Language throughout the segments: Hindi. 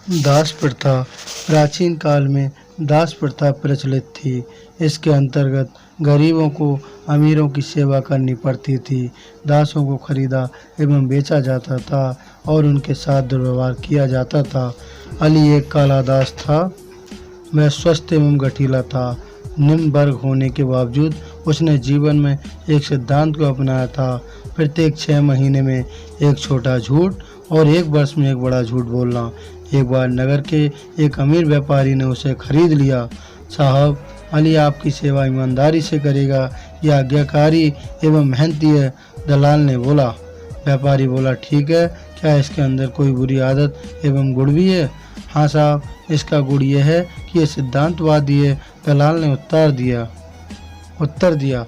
दास प्रथा। प्राचीन काल में दास प्रथा प्रचलित थी। इसके अंतर्गत गरीबों को अमीरों की सेवा करनी पड़ती थी। दासों को खरीदा एवं बेचा जाता था और उनके साथ दुर्व्यवहार किया जाता था। अली एक काला दास था। वह स्वस्थ एवं गठीला था। निम्न वर्ग होने के बावजूद उसने जीवन में एक सिद्धांत को अपनाया था। प्रत्येक 6 महीने में एक छोटा झूठ और 1 वर्ष में एक बड़ा झूठ बोलना। एक बार नगर के एक अमीर व्यापारी ने उसे खरीद लिया। साहब, अली आपकी सेवा ईमानदारी से करेगा, यह आज्ञाकारी एवं मेहनती है, दलाल ने बोला। व्यापारी बोला, ठीक है, क्या इसके अंदर कोई बुरी आदत एवं गुण भी है? हाँ साहब, इसका गुण यह है कि यह सिद्धांतवादी है, दलाल ने उत्तर दिया।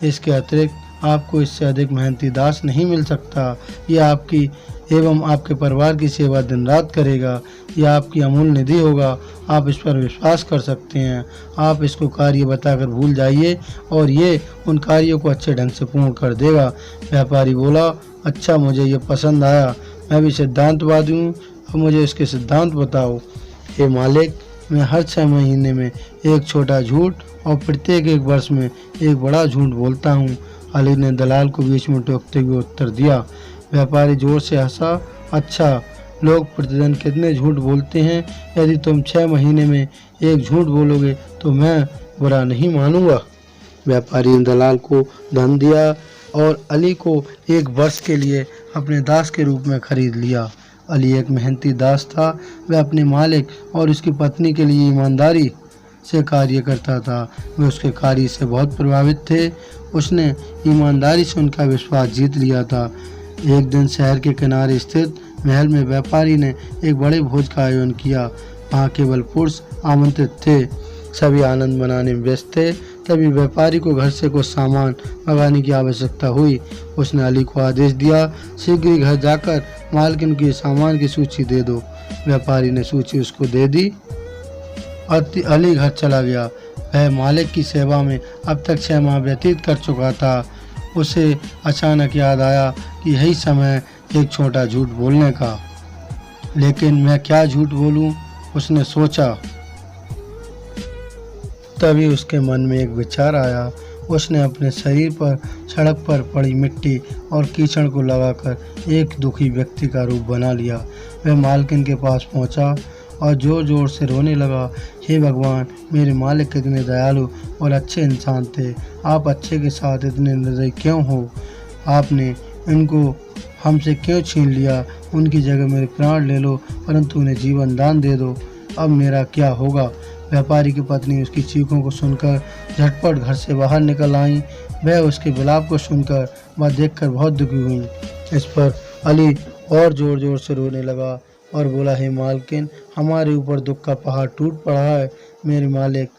इसके अतिरिक्त आपको इससे अधिक मेहनती दास नहीं मिल सकता। यह आपकी एवं आपके परिवार की सेवा दिन रात करेगा। यह आपकी अमूल्य निधि होगा। आप इस पर विश्वास कर सकते हैं। आप इसको कार्य बताकर भूल जाइए और ये उन कार्यों को अच्छे ढंग से पूर्ण कर देगा। व्यापारी बोला, अच्छा, मुझे ये पसंद आया। मैं भी सिद्धांतवादी हूँ, अब मुझे इसके सिद्धांत बताओ। हे मालिक, मैं हर 6 महीने में एक छोटा झूठ और प्रत्येक 1 वर्ष में एक बड़ा झूठ बोलता हूँ। अली ने दलाल को बीच में टोकते हुए उत्तर दिया। व्यापारी जोर से हंसा। अच्छा, लोग प्रतिदिन कितने झूठ बोलते हैं? यदि तुम 6 महीने में एक झूठ बोलोगे तो मैं बुरा नहीं मानूंगा। व्यापारी ने दलाल को धन दिया और अली को 1 वर्ष के लिए अपने दास के रूप में खरीद लिया। अली एक मेहनती दास था। वह अपने मालिक और उसकी पत्नी के लिए ईमानदारी से कार्य करता था। वे उसके कार्य से बहुत प्रभावित थे। उसने ईमानदारी से उनका विश्वास जीत लिया था। एक दिन शहर के किनारे स्थित महल में व्यापारी ने एक बड़े भोज का आयोजन किया। वहाँ केवल पुरुष आमंत्रित थे। सभी आनंद मनाने में व्यस्त थे। तभी व्यापारी को घर से कुछ सामान मंगाने की आवश्यकता हुई। उसने अली को आदेश दिया, शीघ्र ही घर जाकर मालकिन की सामान की सूची दे दो। व्यापारी ने सूची उसको दे दी। अली घर चला गया। वह मालिक की सेवा में अब तक 6 माह व्यतीत कर चुका था। उसे अचानक याद आया कि यही समय एक छोटा झूठ बोलने का। लेकिन मैं क्या झूठ बोलूं, उसने सोचा। तभी उसके मन में एक विचार आया। उसने अपने शरीर पर सड़क पर पड़ी मिट्टी और कीचड़ को लगाकर एक दुखी व्यक्ति का रूप बना लिया। वह मालकिन के पास पहुंचा और जोर जोर से रोने लगा। हे भगवान, मेरे मालिक कितने दयालु और अच्छे इंसान थे। आप अच्छे के साथ इतने निर्दयी क्यों हो? आपने इनको हमसे क्यों छीन लिया? उनकी जगह मेरे प्राण ले लो, परंतु उन्हें जीवन दान दे दो। अब मेरा क्या होगा? व्यापारी की पत्नी उसकी चीखों को सुनकर झटपट घर से बाहर निकल आई। वह उसके विलाप को सुनकर व देखकर बहुत दुखी हुई। इस पर अली और जोर जोर से रोने लगा और बोला, हे मालकिन, हमारे ऊपर दुख का पहाड़ टूट पड़ा है। मेरे मालिक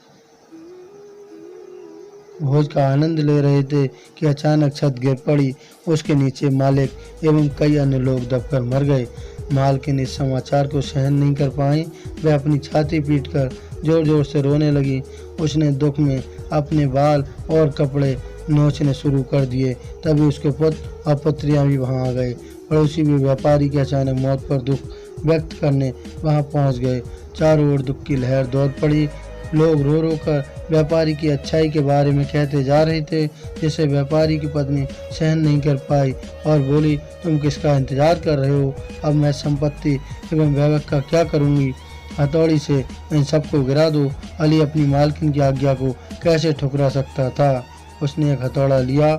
भोज का आनंद ले रहे थे कि अचानक छत गिर पड़ी। उसके नीचे मालिक एवं कई अन्य लोग दबकर मर गए। मालकिन इस समाचार को सहन नहीं कर पाई। वह अपनी छाती पीटकर जोर जोर से रोने लगी। उसने दुख में अपने बाल और कपड़े नोचने शुरू कर दिए। तभी उसके पुत्र और पुत्रियां भी वहां आ गए। पड़ोसी भी व्यापारी की अचानक मौत पर दुख व्यक्त करने वहां पहुंच गए। चारों ओर दुख की लहर दौड़ पड़ी। लोग रो रो कर व्यापारी की अच्छाई के बारे में कहते जा रहे थे, जिसे व्यापारी की पत्नी सहन नहीं कर पाई और बोली, तुम किसका इंतजार कर रहे हो? अब मैं संपत्ति एवं वैभव का क्या करूंगी? हथौड़ी से इन सबको गिरा दो। अली अपनी मालकिन की आज्ञा को कैसे ठुकरा सकता था? उसने एक हथौड़ा लिया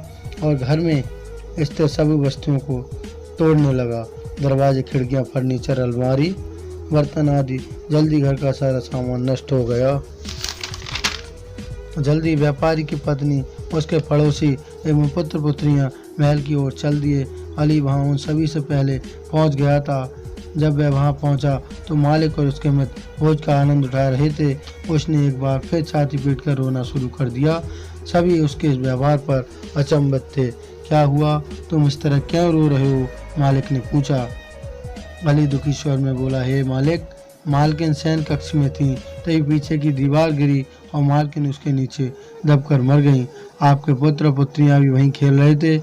और घर में स्थित सभी वस्तुओं को तोड़ने लगा। दरवाजे, खिड़कियां, फर्नीचर, अलमारी, बर्तन आदि जल्दी घर का सारा सामान नष्ट हो गया। जल्दी व्यापारी की पत्नी, उसके पड़ोसी एवं पुत्र पुत्रियां महल की ओर चल दिए। अली वहां उन सभी से पहले पहुंच गया था। जब वह वहां पहुंचा तो मालिक और उसके मित्र भोज का आनंद उठा रहे थे। उसने एक बार फिर छाती पीटकर रोना शुरू कर दिया। सभी उसके इस व्यवहार पर अचंभित थे। क्या हुआ? तुम इस तरह क्यों रो रहे हो? मालिक ने पूछा। अली दुखी स्वर में बोला, हे मालिक, मालकिन शयन कक्ष में थी, तभी पीछे की दीवार गिरी और मालकिन उसके नीचे दबकर मर गईं। आपके पुत्र पुत्रियां भी वहीं खेल रहे थे,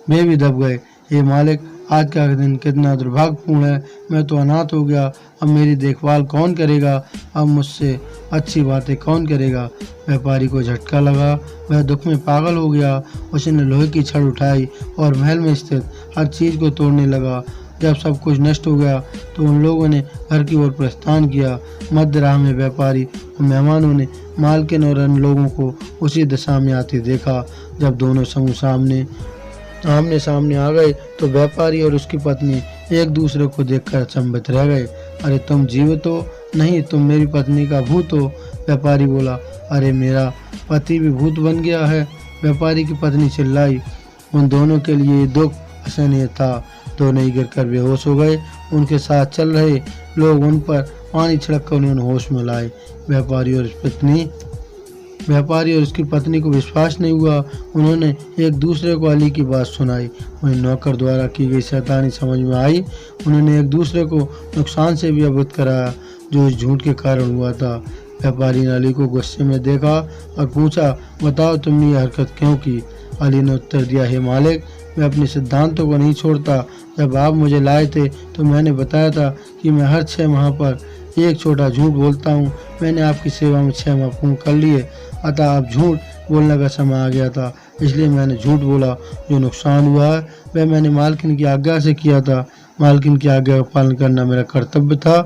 वे भी दब गए। हे मालिक, आज का दिन कितना दुर्भाग्यपूर्ण है। मैं तो अनाथ हो गया। अब मेरी देखभाल कौन करेगा? अब मुझसे अच्छी बातें कौन करेगा? व्यापारी को झटका लगा, वह दुख में पागल हो गया। उसने लोहे की छड़ उठाई और महल में स्थित हर चीज़ को तोड़ने लगा। जब सब कुछ नष्ट हो गया तो उन लोगों ने घर की ओर प्रस्थान किया। मध्य राह में व्यापारी और मेहमानों ने मालकिन और अन्य लोगों को उसी दिशा में आते देखा। जब दोनों समूह आमने सामने आ गए तो व्यापारी और उसकी पत्नी एक दूसरे को देखकर अचंभित रह गए। अरे तुम जीवित हो? नहीं, तुम मेरी पत्नी का भूत हो। व्यापारी बोला, अरे मेरा पति भी भूत बन गया है। व्यापारी की पत्नी चिल्लाई। उन दोनों के लिए ये दुख असहनीय था। दोनों ही गिरकर बेहोश हो गए। उनके साथ चल रहे लोग उन पर पानी छिड़ककर उन्हें होश में लाए। व्यापारी और उसकी पत्नी को विश्वास नहीं हुआ। उन्होंने एक दूसरे को अली की बात सुनाई। उन्हें नौकर द्वारा की गई शैतानी समझ में आई। उन्होंने एक दूसरे को नुकसान से भी अवगत कराया जो इस झूठ के कारण हुआ था। व्यापारी ने अली को गुस्से में देखा और पूछा, बताओ तुमने यह हरकत क्यों की? अली ने उत्तर दिया, हे मालिक, मैं अपने सिद्धांतों को नहीं छोड़ता। जब आप मुझे लाए थे तो मैंने बताया था कि मैं हर 6 माह पर एक छोटा झूठ बोलता हूँ। मैंने आपकी सेवा में 6 माह पूर्ण कर लिए, अतः अब झूठ बोलने का समय आ गया था, इसलिए मैंने झूठ बोला। जो नुकसान हुआ है वह मैंने मालकिन की आज्ञा से किया था। मालकिन की आज्ञा का पालन करना मेरा कर्तव्य था।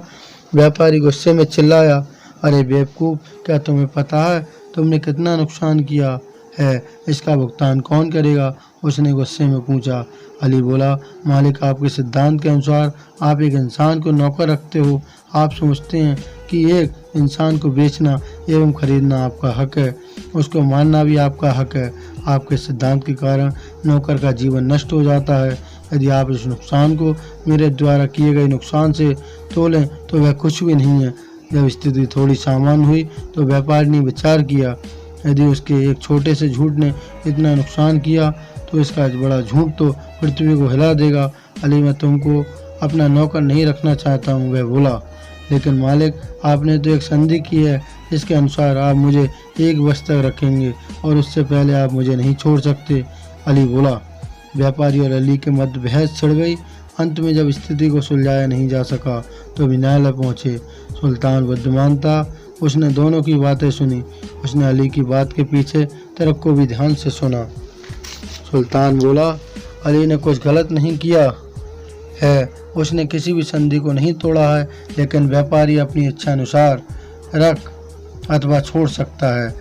व्यापारी गुस्से में चिल्लाया, अरे बेवकूफ़, क्या तुम्हें पता है तुमने कितना नुकसान किया है? इसका भुगतान कौन करेगा? उसने गुस्से में पूछा। अली बोला, मालिक, आपके सिद्धांत के अनुसार आप एक इंसान को नौकर रखते हो। आप समझते हैं कि एक इंसान को बेचना एवं खरीदना आपका हक है, उसको मारना भी आपका हक है। आपके सिद्धांत के कारण नौकर का जीवन नष्ट हो जाता है। यदि आप इस नुकसान को मेरे द्वारा किए गए नुकसान से तोलें तो वह कुछ भी नहीं है। जब स्थिति थोड़ी सामान्य हुई तो व्यापारी ने विचार किया, यदि उसके एक छोटे से झूठ ने इतना नुकसान किया तो इसका बड़ा झूठ तो पृथ्वी को हिला देगा। अली, मैं तुमको अपना नौकर नहीं रखना चाहता हूँ, वह बोला। लेकिन मालिक, आपने तो एक संधि की है, इसके अनुसार आप मुझे 1 वर्ष तक रखेंगे और उससे पहले आप मुझे नहीं छोड़ सकते, अली बोला। व्यापारी और अली के मध्य बहस छिड़ गई। अंत में जब स्थिति को सुलझाया नहीं जा सका तो वे न्यायालय पहुँचे। सुल्तान बुद्धिमान था, उसने दोनों की बातें सुनी। उसने अली की बात के पीछे तर्क को भी ध्यान से सुना। सुल्तान बोला, अली ने कुछ गलत नहीं किया है, उसने किसी भी संधि को नहीं तोड़ा है, लेकिन व्यापारी अपनी इच्छा अनुसार रख अथवा छोड़ सकता है।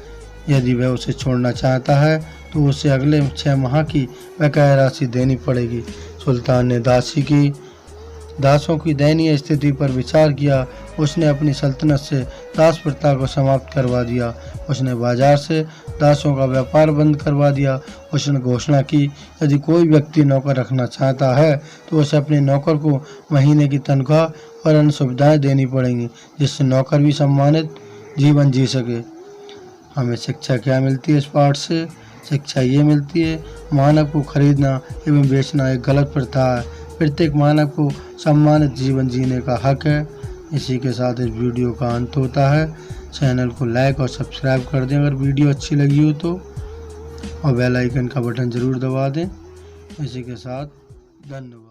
यदि वह उसे छोड़ना चाहता है तो उसे अगले 6 माह की बकाया राशि देनी पड़ेगी। सुल्तान ने दासों की दयनीय स्थिति पर विचार किया। उसने अपनी सल्तनत से दास प्रथा को समाप्त करवा दिया। उसने बाजार से दासों का व्यापार बंद करवा दिया। उसने घोषणा की, यदि कोई व्यक्ति नौकर रखना चाहता है तो उसे अपने नौकर को महीने की तनख्वाह और अन्य सुविधाएं देनी पड़ेंगी, जिससे नौकर भी सम्मानित जीवन जी सके। हमें शिक्षा क्या मिलती है इस पाठ से? शिक्षा ये मिलती है, मानव को खरीदना एवं बेचना एक गलत प्रथा है। प्रत्येक मानव को सम्मानित जीवन जीने का हक है। इसी के साथ इस वीडियो का अंत होता है। चैनल को लाइक और सब्सक्राइब कर दें अगर वीडियो अच्छी लगी हो तो, और बेल आइकन का बटन ज़रूर दबा दें। इसी के साथ धन्यवाद।